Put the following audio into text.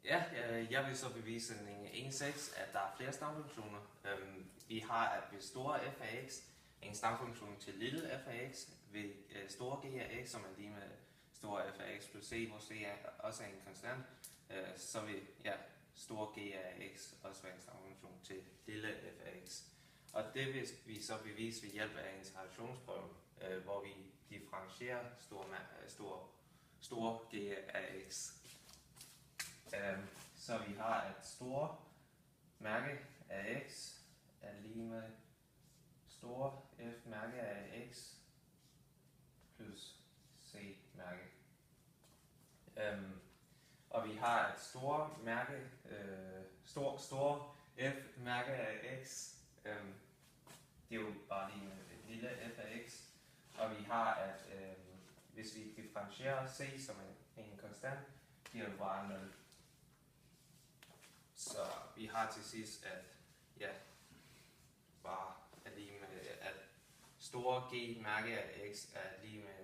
Ja, jeg vil så bevise en 1.6, at der er flere stamfunktioner. Vi har, at ved store f af x, en stamfunktion til lille f af x, ved store g af x, som er lige med store f af x plus c, hvor c også er en konstant, så vil store g af x også være en stamfunktion til lille f af x. Og det vil vi så bevise ved hjælp af integrationsprøven, hvor vi differentierer store g af x. Så vi har, at store mærke af x er lige med store f mærke af x plus c mærke. Og vi har, at store mærke, store f mærke af x, det er jo bare lige med lille f af x. Og vi har, at hvis vi differentierer c som en konstant, giver det bare 0. Så vi har til sidst, at bare er lige med, at store g mærke af x er lige med